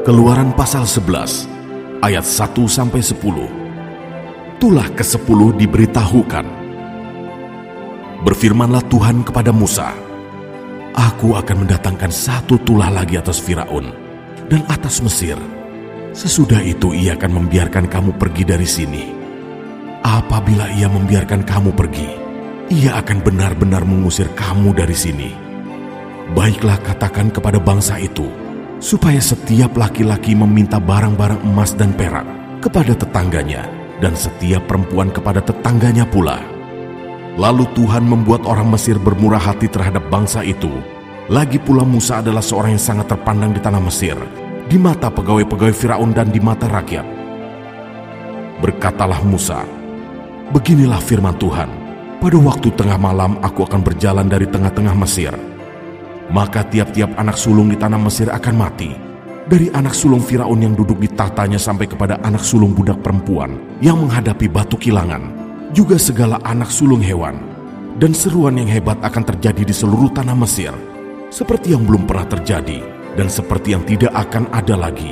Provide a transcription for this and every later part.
Keluaran pasal 11 ayat 1-10. Tulah ke-10 diberitahukan. Berfirmanlah Tuhan kepada Musa, Aku akan mendatangkan satu tulah lagi atas Firaun dan atas Mesir. Sesudah itu ia akan membiarkan kamu pergi dari sini. Apabila ia membiarkan kamu pergi, ia akan benar-benar mengusir kamu dari sini. Baiklah katakan kepada bangsa itu, supaya setiap laki-laki meminta barang-barang emas dan perak kepada tetangganya, dan setiap perempuan kepada tetangganya pula. Lalu Tuhan membuat orang Mesir bermurah hati terhadap bangsa itu. Lagi pula Musa adalah seorang yang sangat terpandang di tanah Mesir, di mata pegawai-pegawai Firaun dan di mata rakyat. Berkatalah Musa, Beginilah firman Tuhan, pada waktu tengah malam aku akan berjalan dari tengah-tengah Mesir. Maka tiap-tiap anak sulung di tanah Mesir akan mati, dari anak sulung Firaun yang duduk di tahtanya sampai kepada anak sulung budak perempuan yang menghadapi batu kilangan, juga segala anak sulung hewan. Dan seruan yang hebat akan terjadi di seluruh tanah Mesir, seperti yang belum pernah terjadi dan seperti yang tidak akan ada lagi.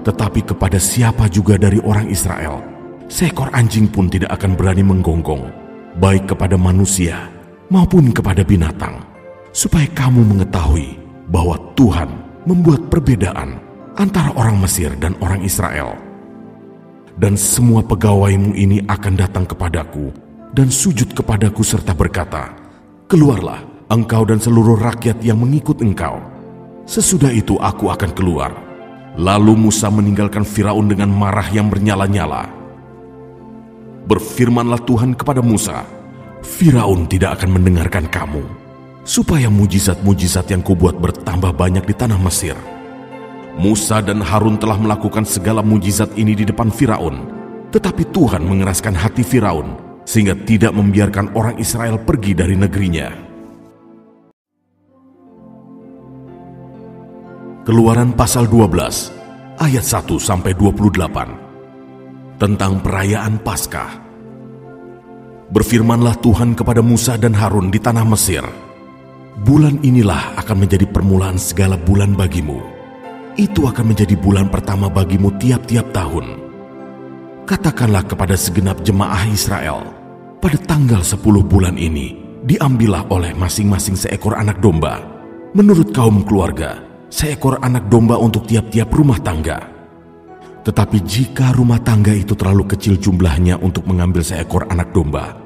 Tetapi kepada siapa juga dari orang Israel, seekor anjing pun tidak akan berani menggonggong, baik kepada manusia maupun kepada binatang, supaya kamu mengetahui bahwa Tuhan membuat perbedaan antara orang Mesir dan orang Israel. Dan semua pegawaimu ini akan datang kepadaku dan sujud kepadaku serta berkata, Keluarlah engkau dan seluruh rakyat yang mengikut engkau. Sesudah itu aku akan keluar. Lalu Musa meninggalkan Firaun dengan marah yang bernyala-nyala. Berfirmanlah Tuhan kepada Musa, Firaun tidak akan mendengarkan kamu, supaya mujizat-mujizat yang kubuat bertambah banyak di tanah Mesir. Musa dan Harun telah melakukan segala mujizat ini di depan Firaun, tetapi Tuhan mengeraskan hati Firaun, sehingga tidak membiarkan orang Israel pergi dari negerinya. Keluaran pasal 12 ayat 1-28 tentang perayaan Paskah. Berfirmanlah Tuhan kepada Musa dan Harun di tanah Mesir, Bulan inilah akan menjadi permulaan segala bulan bagimu. Itu akan menjadi bulan pertama bagimu tiap-tiap tahun. Katakanlah kepada segenap jemaah Israel, pada tanggal 10 bulan ini, diambillah oleh masing-masing seekor anak domba, menurut kaum keluarga, seekor anak domba untuk tiap-tiap rumah tangga. Tetapi jika rumah tangga itu terlalu kecil jumlahnya untuk mengambil seekor anak domba,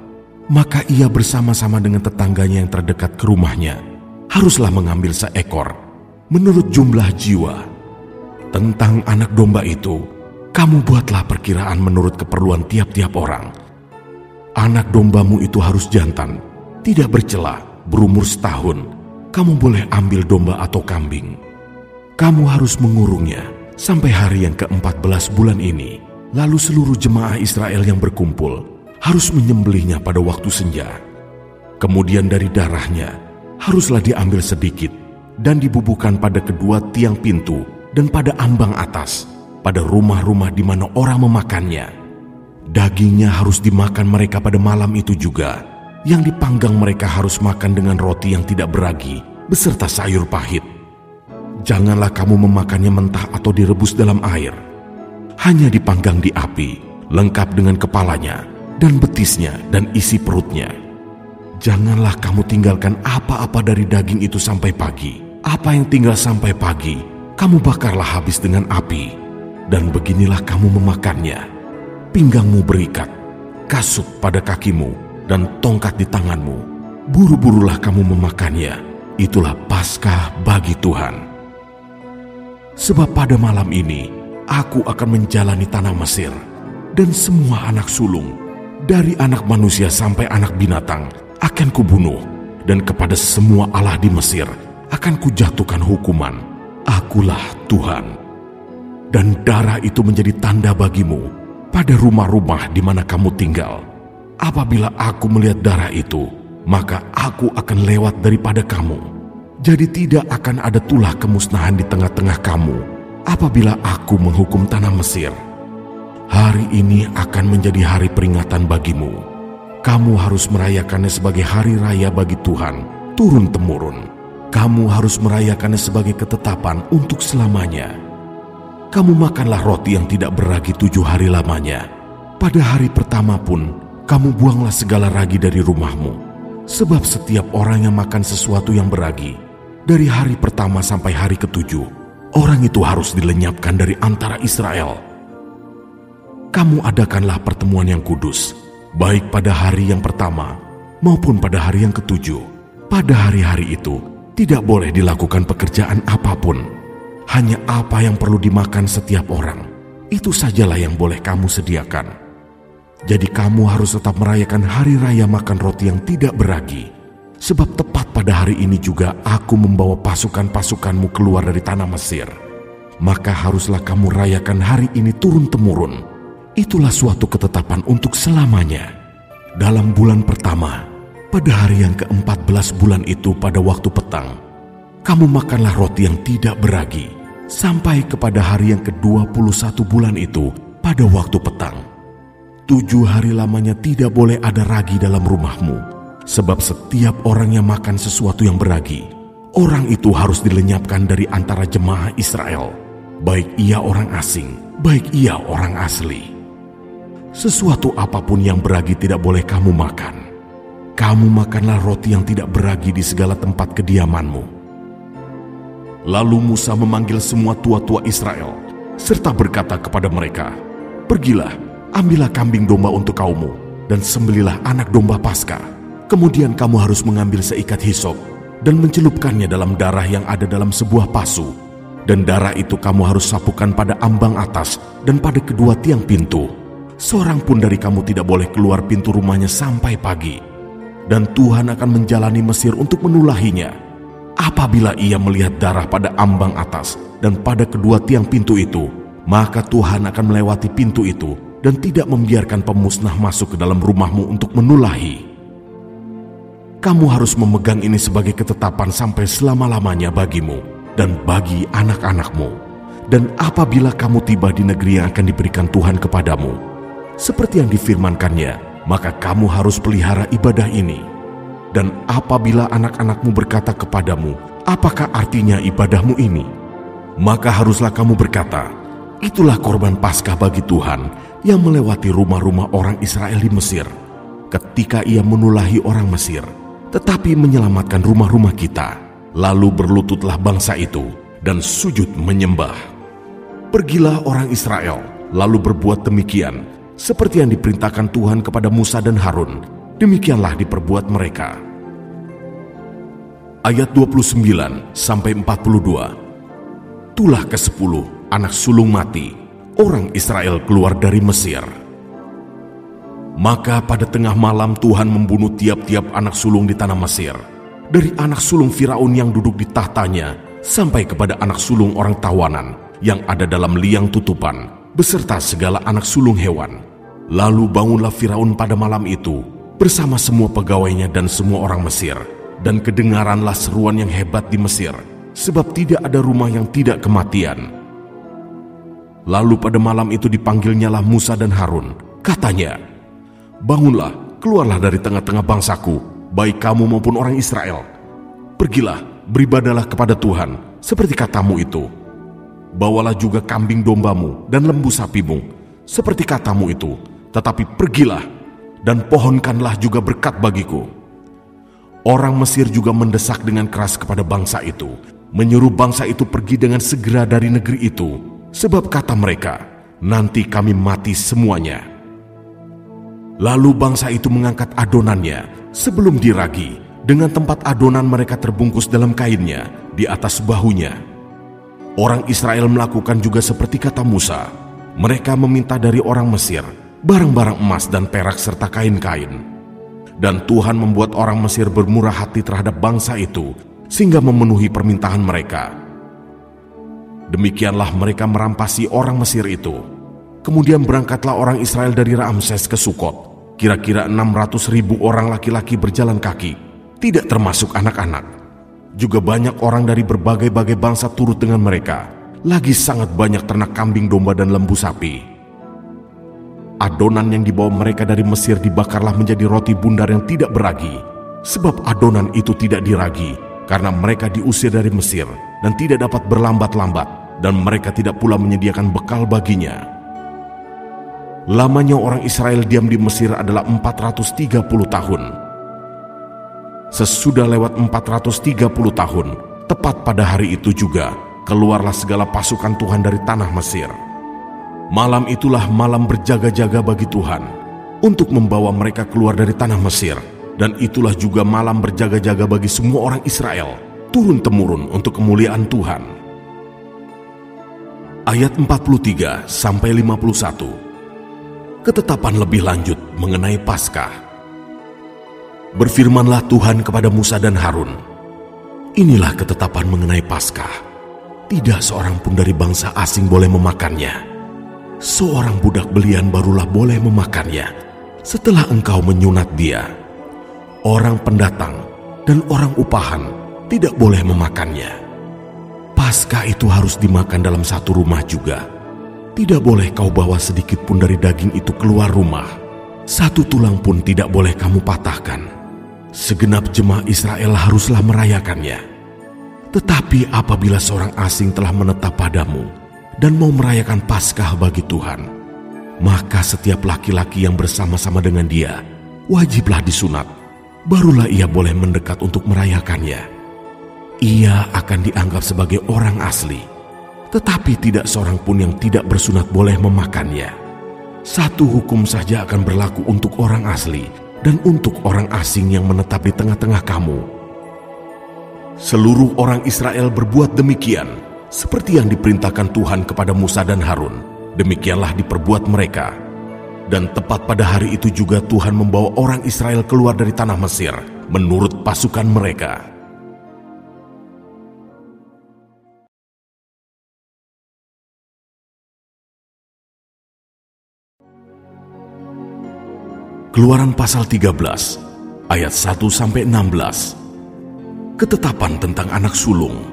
maka ia bersama-sama dengan tetangganya yang terdekat ke rumahnya, haruslah mengambil seekor, menurut jumlah jiwa. Tentang anak domba itu, kamu buatlah perkiraan menurut keperluan tiap-tiap orang. Anak dombamu itu harus jantan, tidak bercela, berumur setahun. Kamu boleh ambil domba atau kambing. Kamu harus mengurungnya sampai hari yang ke-14 bulan ini. Lalu seluruh jemaah Israel yang berkumpul harus menyembelihnya pada waktu senja. Kemudian dari darahnya haruslah diambil sedikit dan dibubuhkan pada kedua tiang pintu dan pada ambang atas, pada rumah-rumah di mana orang memakannya. Dagingnya harus dimakan mereka pada malam itu juga. Yang dipanggang mereka harus makan dengan roti yang tidak beragi, beserta sayur pahit. Janganlah kamu memakannya mentah atau direbus dalam air. Hanya dipanggang di api, lengkap dengan kepalanya, dan betisnya, dan isi perutnya. Janganlah kamu tinggalkan apa-apa dari daging itu sampai pagi. Apa yang tinggal sampai pagi, kamu bakarlah habis dengan api, dan beginilah kamu memakannya. Pinggangmu berikat, kasut pada kakimu, dan tongkat di tanganmu. Buru-burulah kamu memakannya. Itulah Paskah bagi Tuhan. Sebab pada malam ini, aku akan menjalani tanah Mesir, dan semua anak sulung, dari anak manusia sampai anak binatang, akan kubunuh, dan kepada semua Allah di Mesir akan kujatuhkan hukuman. Akulah Tuhan. Dan darah itu menjadi tanda bagimu pada rumah-rumah di mana kamu tinggal. Apabila aku melihat darah itu, maka aku akan lewat daripada kamu. Jadi tidak akan ada tulah kemusnahan di tengah-tengah kamu apabila aku menghukum tanah Mesir. Hari ini akan menjadi hari peringatan bagimu. Kamu harus merayakannya sebagai hari raya bagi Tuhan, turun-temurun. Kamu harus merayakannya sebagai ketetapan untuk selamanya. kamu makanlah roti yang tidak beragi 7 hari lamanya. Pada hari pertama pun, kamu buanglah segala ragi dari rumahmu. Sebab setiap orang yang makan sesuatu yang beragi, dari hari pertama sampai hari ke-7, orang itu harus dilenyapkan dari antara Israel. Kamu adakanlah pertemuan yang kudus, baik pada hari yang pertama maupun pada hari yang ke-7. Pada hari-hari itu, tidak boleh dilakukan pekerjaan apapun. Hanya apa yang perlu dimakan setiap orang, itu sajalah yang boleh kamu sediakan. Jadi kamu harus tetap merayakan hari raya makan roti yang tidak beragi. Sebab tepat pada hari ini juga aku membawa pasukan-pasukanmu keluar dari tanah Mesir. Maka haruslah kamu rayakan hari ini turun-temurun. Itulah suatu ketetapan untuk selamanya. Dalam bulan pertama, pada hari yang ke-14 bulan itu pada waktu petang, kamu makanlah roti yang tidak beragi, sampai kepada hari yang ke-21 bulan itu pada waktu petang. 7 hari lamanya tidak boleh ada ragi dalam rumahmu, sebab setiap orang yang makan sesuatu yang beragi, orang itu harus dilenyapkan dari antara jemaah Israel, baik ia orang asing, baik ia orang asli. Sesuatu apapun yang beragi tidak boleh kamu makan. Kamu makanlah roti yang tidak beragi di segala tempat kediamanmu. Lalu Musa memanggil semua tua-tua Israel, serta berkata kepada mereka, "Pergilah, ambillah kambing domba untuk kaummu, dan sembelilah anak domba Paskah. Kemudian kamu harus mengambil seikat hisop, dan mencelupkannya dalam darah yang ada dalam sebuah pasu. Dan darah itu kamu harus sapukan pada ambang atas dan pada kedua tiang pintu. Seorang pun dari kamu tidak boleh keluar pintu rumahnya sampai pagi. Dan Tuhan akan menjalani Mesir untuk menulahinya. Apabila ia melihat darah pada ambang atas dan pada kedua tiang pintu itu, maka Tuhan akan melewati pintu itu dan tidak membiarkan pemusnah masuk ke dalam rumahmu untuk menulahi. Kamu harus memegang ini sebagai ketetapan sampai selama-lamanya bagimu dan bagi anak-anakmu. Dan apabila kamu tiba di negeri yang akan diberikan Tuhan kepadamu, seperti yang difirmankannya, maka kamu harus pelihara ibadah ini. Dan apabila anak-anakmu berkata kepadamu, apakah artinya ibadahmu ini? Maka haruslah kamu berkata, itulah korban Paskah bagi Tuhan yang melewati rumah-rumah orang Israel di Mesir, ketika ia menulahi orang Mesir, tetapi menyelamatkan rumah-rumah kita. Lalu berlututlah bangsa itu dan sujud menyembah. Pergilah orang Israel, lalu berbuat demikian, seperti yang diperintahkan Tuhan kepada Musa dan Harun, demikianlah diperbuat mereka. Ayat 29-42. Tulah ke-10 anak sulung mati, orang Israel keluar dari Mesir. Maka pada tengah malam Tuhan membunuh tiap-tiap anak sulung di tanah Mesir, dari anak sulung Firaun yang duduk di tahtanya, sampai kepada anak sulung orang tawanan yang ada dalam liang tutupan, beserta segala anak sulung hewan. Lalu bangunlah Firaun pada malam itu bersama semua pegawainya dan semua orang Mesir, dan kedengaranlah seruan yang hebat di Mesir, sebab tidak ada rumah yang tidak kematian. Lalu pada malam itu dipanggilnyalah Musa dan Harun, katanya, "Bangunlah, keluarlah dari tengah-tengah bangsaku, baik kamu maupun orang Israel. Pergilah, beribadahlah kepada Tuhan, seperti katamu itu. Bawalah juga kambing dombamu dan lembu sapimu, seperti katamu itu. Tetapi pergilah dan pohonkanlah juga berkat bagiku." Orang Mesir juga mendesak dengan keras kepada bangsa itu, menyuruh bangsa itu pergi dengan segera dari negeri itu, sebab kata mereka, "Nanti kami mati semuanya." Lalu bangsa itu mengangkat adonannya sebelum diragi, dengan tempat adonan mereka terbungkus dalam kainnya di atas bahunya. Orang Israel melakukan juga seperti kata Musa. Mereka meminta dari orang Mesir barang-barang emas dan perak serta kain-kain. Dan Tuhan membuat orang Mesir bermurah hati terhadap bangsa itu, sehingga memenuhi permintaan mereka. Demikianlah mereka merampasi orang Mesir itu. Kemudian berangkatlah orang Israel dari Ramses ke Sukot. Kira-kira 600.000 orang laki-laki berjalan kaki, tidak termasuk anak-anak. Juga banyak orang dari berbagai-bagai bangsa turut dengan mereka. Lagi sangat banyak ternak kambing domba dan lembu sapi. Adonan yang dibawa mereka dari Mesir dibakarlah menjadi roti bundar yang tidak beragi, sebab adonan itu tidak diragi, karena mereka diusir dari Mesir dan tidak dapat berlambat-lambat, dan mereka tidak pula menyediakan bekal baginya. Lamanya orang Israel diam di Mesir adalah 430 tahun. Sesudah lewat 430 tahun, tepat pada hari itu juga, keluarlah segala pasukan Tuhan dari tanah Mesir. Malam itulah malam berjaga-jaga bagi Tuhan, untuk membawa mereka keluar dari tanah Mesir. Dan itulah juga malam berjaga-jaga bagi semua orang Israel, turun-temurun untuk kemuliaan Tuhan. Ayat 43-51. Ketetapan lebih lanjut mengenai Paskah. Berfirmanlah Tuhan kepada Musa dan Harun, inilah ketetapan mengenai Paskah. Tidak seorang pun dari bangsa asing boleh memakannya. Seorang budak belian barulah boleh memakannya, setelah engkau menyunat dia. Orang pendatang dan orang upahan tidak boleh memakannya. Paskah itu harus dimakan dalam satu rumah juga. Tidak boleh kau bawa sedikit pun dari daging itu keluar rumah. Satu tulang pun tidak boleh kamu patahkan. Segenap jemaah Israel haruslah merayakannya. Tetapi apabila seorang asing telah menetap padamu dan mau merayakan Paskah bagi Tuhan, maka setiap laki-laki yang bersama-sama dengan dia wajiblah disunat. Barulah ia boleh mendekat untuk merayakannya. Ia akan dianggap sebagai orang asli, tetapi tidak seorang pun yang tidak bersunat boleh memakannya. Satu hukum saja akan berlaku untuk orang asli dan untuk orang asing yang menetap di tengah-tengah kamu. Seluruh orang Israel berbuat demikian, seperti yang diperintahkan Tuhan kepada Musa dan Harun. Demikianlah diperbuat mereka. Dan tepat pada hari itu juga Tuhan membawa orang Israel keluar dari tanah Mesir menurut pasukan mereka. Keluaran pasal 13 ayat 1-16. Ketetapan tentang anak sulung,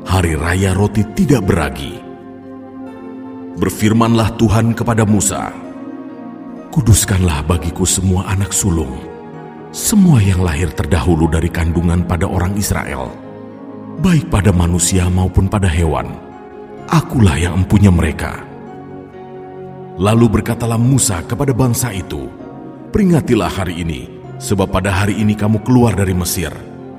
hari raya roti tidak beragi. Berfirmanlah Tuhan kepada Musa, kuduskanlah bagiku semua anak sulung, semua yang lahir terdahulu dari kandungan pada orang Israel, baik pada manusia maupun pada hewan. Akulah yang empunya mereka. Lalu berkatalah Musa kepada bangsa itu, peringatilah hari ini, sebab pada hari ini kamu keluar dari Mesir,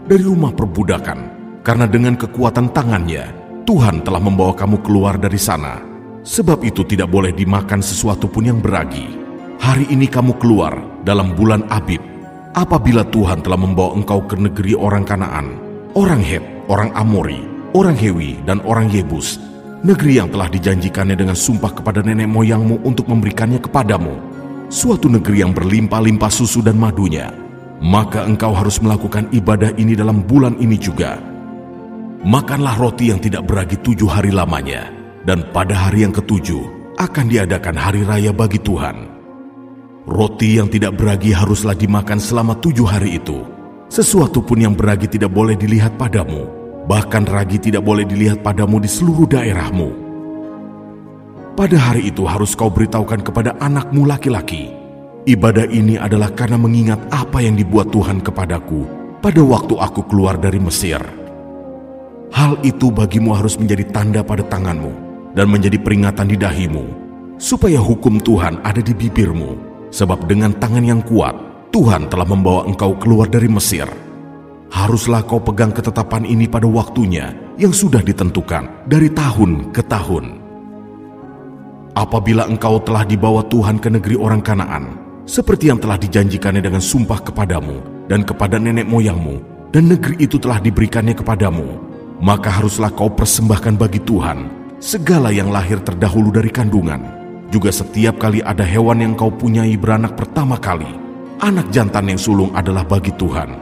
dari rumah perbudakan, karena dengan kekuatan tangannya, Tuhan telah membawa kamu keluar dari sana. Sebab itu tidak boleh dimakan sesuatu pun yang beragi. Hari ini kamu keluar dalam bulan Abib, apabila Tuhan telah membawa engkau ke negeri orang Kanaan, orang Het, orang Amori, orang Hewi, dan orang Yebus, negeri yang telah dijanjikannya dengan sumpah kepada nenek moyangmu untuk memberikannya kepadamu, suatu negeri yang berlimpah-limpah susu dan madunya. Maka engkau harus melakukan ibadah ini dalam bulan ini juga. Makanlah roti yang tidak beragi 7 hari lamanya, dan pada hari yang ke-7 akan diadakan hari raya bagi Tuhan. Roti yang tidak beragi haruslah dimakan selama 7 hari itu. Sesuatu pun yang beragi tidak boleh dilihat padamu, bahkan ragi tidak boleh dilihat padamu di seluruh daerahmu. Pada hari itu harus kau beritahukan kepada anakmu laki-laki, ibadah ini adalah karena mengingat apa yang dibuat Tuhan kepadaku pada waktu aku keluar dari Mesir. Hal itu bagimu harus menjadi tanda pada tanganmu dan menjadi peringatan di dahimu, supaya hukum Tuhan ada di bibirmu. Sebab dengan tangan yang kuat, Tuhan telah membawa engkau keluar dari Mesir. Haruslah kau pegang ketetapan ini pada waktunya yang sudah ditentukan dari tahun ke tahun. Apabila engkau telah dibawa Tuhan ke negeri orang Kanaan, seperti yang telah dijanjikannya dengan sumpah kepadamu dan kepada nenek moyangmu, dan negeri itu telah diberikannya kepadamu, maka haruslah kau persembahkan bagi Tuhan segala yang lahir terdahulu dari kandungan. Juga setiap kali ada hewan yang kau punyai beranak pertama kali, anak jantan yang sulung adalah bagi Tuhan.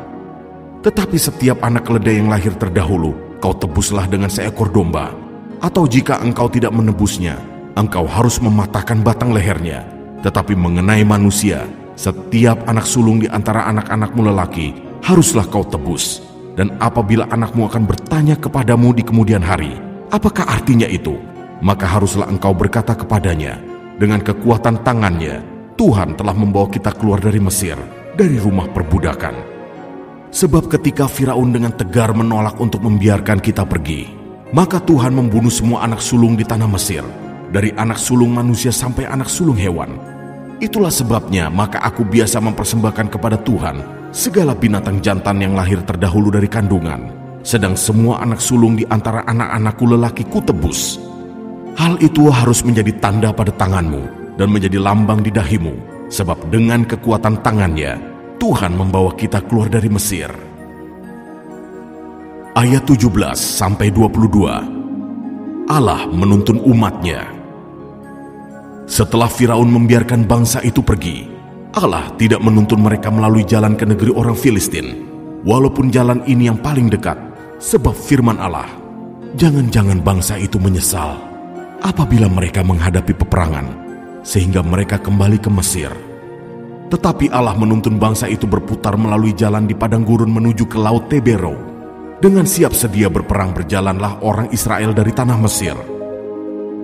Tetapi setiap anak keledai yang lahir terdahulu, kau tebuslah dengan seekor domba. Atau jika engkau tidak menebusnya, engkau harus mematahkan batang lehernya. Tetapi mengenai manusia, setiap anak sulung di antara anak-anakmu lelaki, haruslah kau tebus. Dan apabila anakmu akan bertanya kepadamu di kemudian hari, apakah artinya itu? Maka haruslah engkau berkata kepadanya, dengan kekuatan tangannya, Tuhan telah membawa kita keluar dari Mesir, dari rumah perbudakan. Sebab ketika Firaun dengan tegar menolak untuk membiarkan kita pergi, Maka Tuhan membunuh semua anak sulung di tanah Mesir, dari anak sulung manusia sampai anak sulung hewan. Itulah sebabnya maka aku biasa mempersembahkan kepada Tuhan segala binatang jantan yang lahir terdahulu dari kandungan, sedang semua anak sulung di antara anak-anakku lelaki kutebus. Hal itu harus menjadi tanda pada tanganmu dan menjadi lambang di dahimu, sebab dengan kekuatan tangannya Tuhan membawa kita keluar dari Mesir. Ayat 17-22. Allah menuntun umatnya. Setelah Firaun membiarkan bangsa itu pergi, Allah tidak menuntun mereka melalui jalan ke negeri orang Filistin, walaupun jalan ini yang paling dekat, sebab firman Allah, jangan-jangan bangsa itu menyesal apabila mereka menghadapi peperangan, sehingga mereka kembali ke Mesir. Tetapi Allah menuntun bangsa itu berputar melalui jalan di padang gurun menuju ke laut Tebero. Dengan siap sedia berperang berjalanlah orang Israel dari tanah Mesir.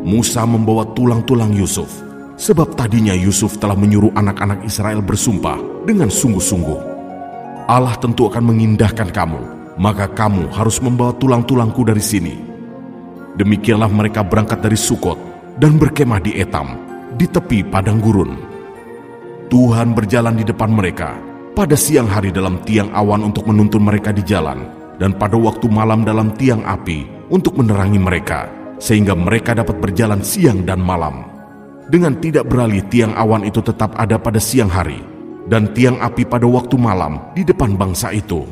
Musa membawa tulang-tulang Yusuf, sebab tadinya Yusuf telah menyuruh anak-anak Israel bersumpah dengan sungguh-sungguh, Allah tentu akan mengindahkan kamu, maka kamu harus membawa tulang-tulangku dari sini. Demikianlah mereka berangkat dari Sukot dan berkemah di Etam, di tepi padang gurun. Tuhan berjalan di depan mereka pada siang hari dalam tiang awan untuk menuntun mereka di jalan, dan pada waktu malam dalam tiang api untuk menerangi mereka, sehingga mereka dapat berjalan siang dan malam. Dengan tidak beralih tiang awan itu tetap ada pada siang hari, dan tiang api pada waktu malam di depan bangsa itu.